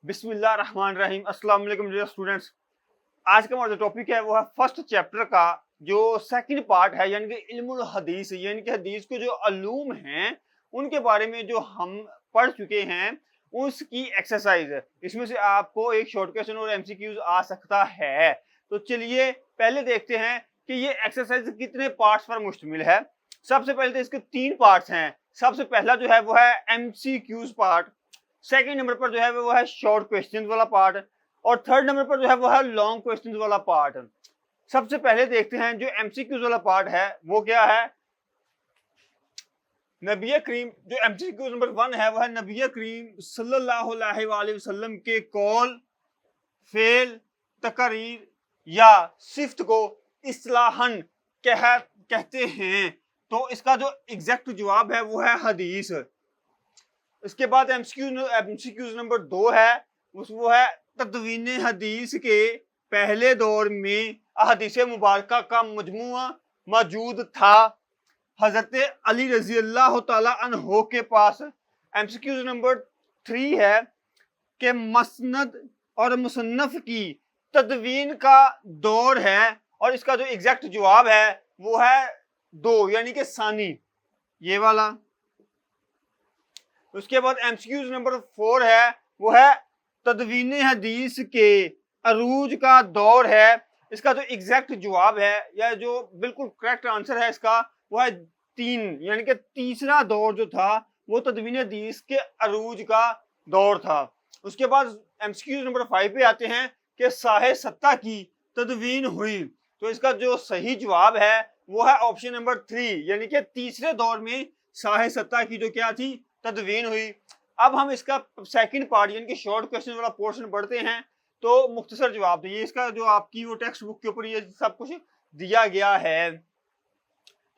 बिस्मिल्लाहिर्रहमानिर्रहीम। अस्सलाम वालेकुम डियर स्टूडेंट्स। आज का हमारा जो टॉपिक है वो है फर्स्ट चैप्टर का जो सेकंड पार्ट है, यानी कि इल्मुल हदीस, यानी कि हदीस के जो अलूम हैं उनके बारे में जो हम पढ़ चुके हैं उसकी एक्सरसाइज है। इसमें से आपको एक शॉर्ट क्वेश्चन और एमसीक्यूज आ सकता है। तो चलिए पहले देखते हैं कि ये एक्सरसाइज कितने पार्ट्स पर मुश्तमिल है। सबसे पहले तो इसके 3 पार्ट्स हैं। सबसे पहला जो है वो है एमसीक्यूज पार्ट, सेकंड नंबर पर जो है वो है शॉर्ट क्वेश्चंस वाला पार्ट, और थर्ड नंबर पर जो है वो है लॉन्ग क्वेश्चंस वाला पार्ट। सबसे पहले देखते हैं जो एमसीक्यूज वाला पार्ट है वो क्या है। नबी करीम, जो एमसीक्यू नंबर 1 है वो है नबी करीम सल्लल्लाहु अलैहि वसल्लम के कौल, फेल, तकरीर या सिफ्त को इस्लाहन कहते हैं। तो इसका जो एग्जैक्ट जवाब है वो है हदीस। इसके बाद एमसीक्यूज नंबर 2 है, वो है तदवीन हदीस के पहले दौर में अहदीस मुबारक का मजमुआ मौजूद था हजरत अली रजी अल्लाह तआला अन्हो के पास। एमसीक्यूज नंबर 3 है कि मसनद और मुसन्नफ की तदवीन का दौर है, और इसका जो एग्जैक्ट जवाब है वो है 2, यानी कि सानी, ये वाला। उसके बाद एमसीक्यूज नंबर 4 है वो है तदवीन हदीस के अरूज का दौर है। इसका जो एग्जैक्ट जवाब है या जो बिल्कुल करेक्ट आंसर है इसका वो है 3, यानी कि तीसरा दौर जो था वो तदवीन हदीस के अरूज का दौर था। उसके बाद एमसीक्यूज नंबर 5 पे आते हैं कि साहे सत्ता की तदवीन हुई। तो इसका जो सही जवाब है वो है ऑप्शन नंबर 3, यानी कि तीसरे दौर में साहे सत्ता की जो क्या थी, तदवीन हुई। अब हम इसका सेकंड पार्ट यानी कि शॉर्ट क्वेश्चन वाला पोर्शन पढ़ते हैं। तो मुख्तसर जवाब दिए, इसका जो आपकी वो टेक्स्ट बुक के ऊपर ये सब कुछ दिया गया है।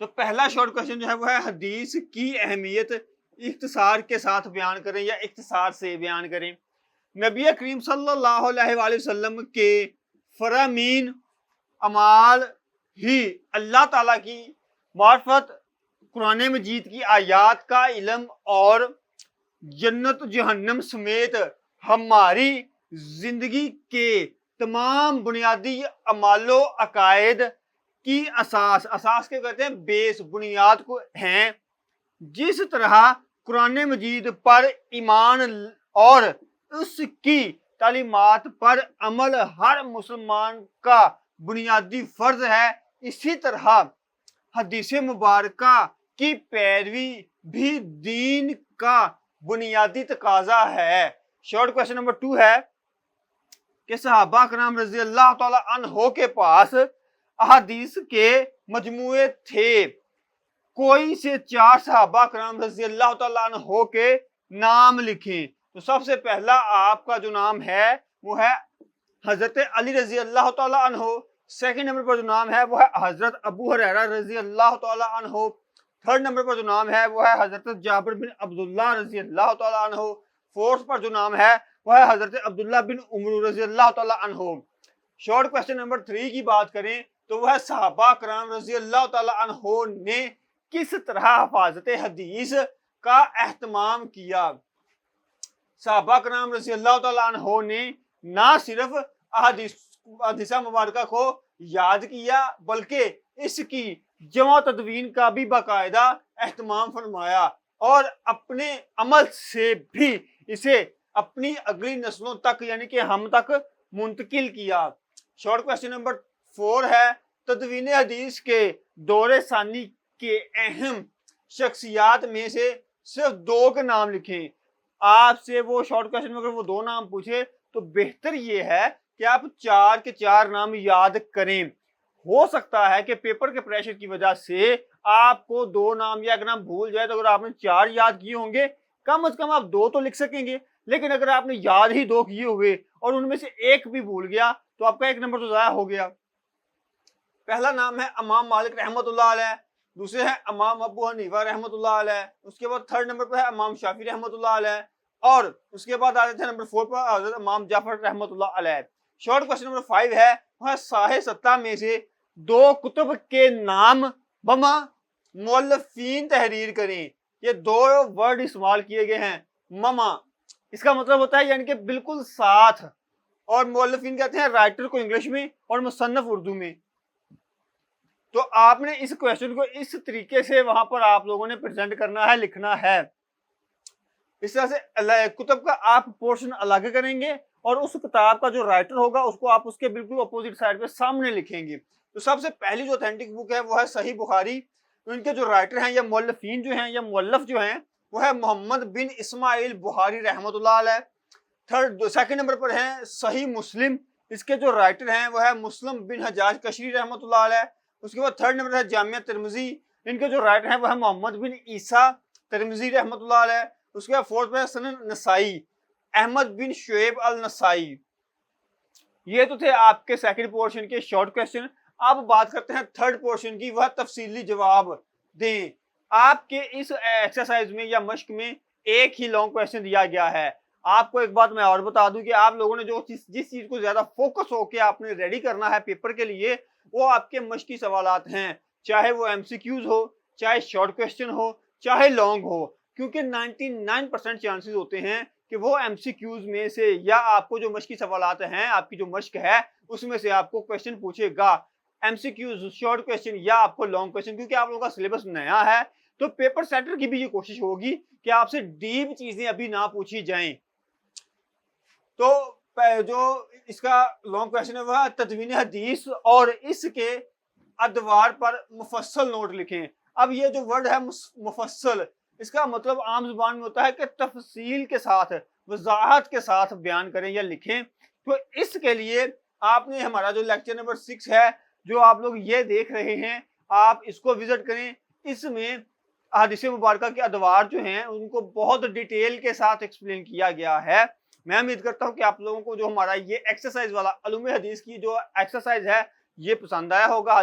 तो पहला शॉर्ट क्वेश्चन जो है वो है हदीस की अहमियत इख्तिसार के साथ बयान करें या इख्तिसार से बयान करें। नबी करीम सल्लल्लाहु अलैहि वसल्लम के फरामीन अमाल ही अल्लाह ताला की मार्फत, कुरान मजीद की आयात का इल्म और जन्नत जहन्नम समेत हमारी जिंदगी के तमाम बुनियादी अमालो अकायद की असास के कहते हैं बेस, बुनियाद को हैं। जिस तरह कुरान मजीद पर ईमान और उसकी तालीमात पर अमल हर मुसलमान का बुनियादी फर्ज है, इसी तरह हदीस मुबारक की पैरवी भी दीन का बुनियादी तकाजा है। शॉर्ट क्वेश्चन नंबर 2 है कि सहाबा कराम रजी अल्लाह तआला अन्हो के पास अहादीस के मजमुए थे। कोई से 4 सहाबा कराम रजी अल्लाह तआला अन्हो के नाम लिखें। तो सबसे पहला आपका जो नाम है वो है हजरत अली रजी अल्लाह तआला अन्हो। सेकंड नंबर पर जो नाम है वो है हजरत अबू हुरैरा रजी अल्लाह तआला अन्हो। थर्ड नंबर पर जो नाम है वो है हजरत जाबिर बिन अब्दुल्लाह रजी अल्लाह तआला अन्हो। फोर्थ पर जो नाम है वो है हजरत अब्दुल्लाह बिन उमर रजी अल्लाह तआला अन्हो। शॉर्ट क्वेश्चन नंबर 3 की बात करें तो वह सहाबा कराम रजी अल्लाह तआला अन्हो ने किस तरह हिफाजत हदीस का एहतमाम किया। सहाबा कराम रजी अल्लाह तआला अन्हो ने ना सिर्फ हदीस मुबारक को याद किया बल्कि इसकी जमा तदवीन का भी बाकायदा एहतमाम फरमाया और अपने अमल से भी इसे अपनी अगली नस्लों तक यानी कि हम तक मुंतकिल किया। शॉर्ट क्वेश्चन नंबर 4 है तदवीन हदीस के दौरे सानी के अहम शख्सियात में से सिर्फ 2 के नाम लिखें। आपसे वो शॉर्ट क्वेश्चन में अगर वो 2 नाम पूछे तो बेहतर ये है कि आप 4 के 4 नाम याद करें। हो सकता है कि पेपर के प्रेशर की वजह से आपको 2 नाम या अगर नाम भूल जाए, तो अगर आपने 4 याद किए होंगे कम से कम आप 2 तो लिख सकेंगे। लेकिन अगर आपने याद ही 2 किए हुए और उनमें से एक भी भूल गया तो आपका 1 नंबर तो ज़ाया हो गया। पहला नाम है इमाम मालिक रहमतुल्लाह अलैह, दूसरे है इमाम अबू हनीफा रहमतुल्लाह अलैह, उसके बाद थर्ड नंबर पर है इमाम शाफी रहमतुल्लाह अलैह, और उसके बाद आ जाते हैं नंबर 4 पर हज़रत इमाम जाफर रहमतुल्लाह अलैह। शॉर्ट क्वेश्चन नंबर 5 है वह साहे सत्ता में से 2 कुतुब के नाम बमा मुअल्लिफीन तहरीर करें। ये 2 वर्ड इस्तेमाल किए गए हैं, ममा इसका मतलब होता है यानी कि बिल्कुल साथ। और मुअल्लिफीन कहते हैं राइटर को इंग्लिश में और मुसन्नफ उर्दू में। तो आपने इस क्वेश्चन को इस तरीके से वहां पर आप लोगों ने प्रेजेंट करना है, लिखना है। इस तरह से कुतुब का आप पोर्शन अलग करेंगे और उस किताब का जो राइटर होगा उसको आप उसके बिल्कुल अपोजिट साइड पे सामने लिखेंगे। तो सबसे पहली जो ऑथेंटिक बुक है वो है सही बुखारी। तो इनके जो राइटर हैं या मुअल्लिफीन जो हैं या मुअल्लफ जो हैं वो है मोहम्मद बिन इस्माइल बुखारी रहमतुल्लाह अलैह। सेकंड नंबर पर है सही मुस्लिम। इसके जो राइटर हैं वो है मुस्लिम बिन हजाज कशरी रहमतुल्लाह अलैह। उसके बाद थर्ड नंबर है जामिया तिरमिजी। इनके जो राइटर हैं वो है मोहम्मद बिन ईसा तिरमिजी रहमतुल्लाह अलैह। उसके बाद फोर्थ पे सनन नसाई, अहमद बिन शुएब अल नसाई। ये तो थे आपके सेकंड पोर्शन के शॉर्ट क्वेश्चन। अब बात करते हैं थर्ड पोर्शन की, वह तफसीली जवाब दें। आपके इस एक्सरसाइज में या मश्क में एक ही लॉन्ग क्वेश्चन दिया गया है। आपको एक बात मैं और बता दूं कि आप लोगों ने जो जिस चीज को ज्यादा फोकस होकर आपने रेडी करना है पेपर के लिए, वो आपके मश्की सवालात हैं, चाहे वो एमसीक्यूज हो, चाहे शॉर्ट क्वेश्चन हो, चाहे लॉन्ग हो। क्योंकि 99% चांसेस होते हैं कि वो एमसीक्यूज में से या आपको जो मश्की सवालात हैं, आपकी जो मश्क है उसमें से आपको क्वेश्चन पूछेगा, एमसीक्यूज, शॉर्ट क्वेश्चन या आपको लॉन्ग क्वेश्चन। क्योंकि आप लोगों का सिलेबस नया है तो पेपर सेटर की भी ये कोशिश होगी कि आपसे डीप चीजें अभी ना पूछी जाएं। तो जो इसका लॉन्ग क्वेश्चन है वह तदवीन हदीस और इसके अदवार पर मुफस्सल नोट लिखें। अब ये जो वर्ड है मुफस्सल, इसका मतलब आम जुबान में होता है कि तफसील के साथ, वजाहत के साथ बयान करें या लिखें। तो इसके लिए आपने हमारा जो लेक्चर नंबर 6 है जो आप लोग ये देख रहे हैं, आप इसको विजिट करें। इसमें हदीस मुबारका के अदवार जो हैं उनको बहुत डिटेल के साथ एक्सप्लेन किया गया है। मैं उम्मीद करता हूं कि आप लोगों को जो हमारा ये एक्सरसाइज वाला उलूम हदीस की जो एक्सरसाइज है ये पसंद आया होगा।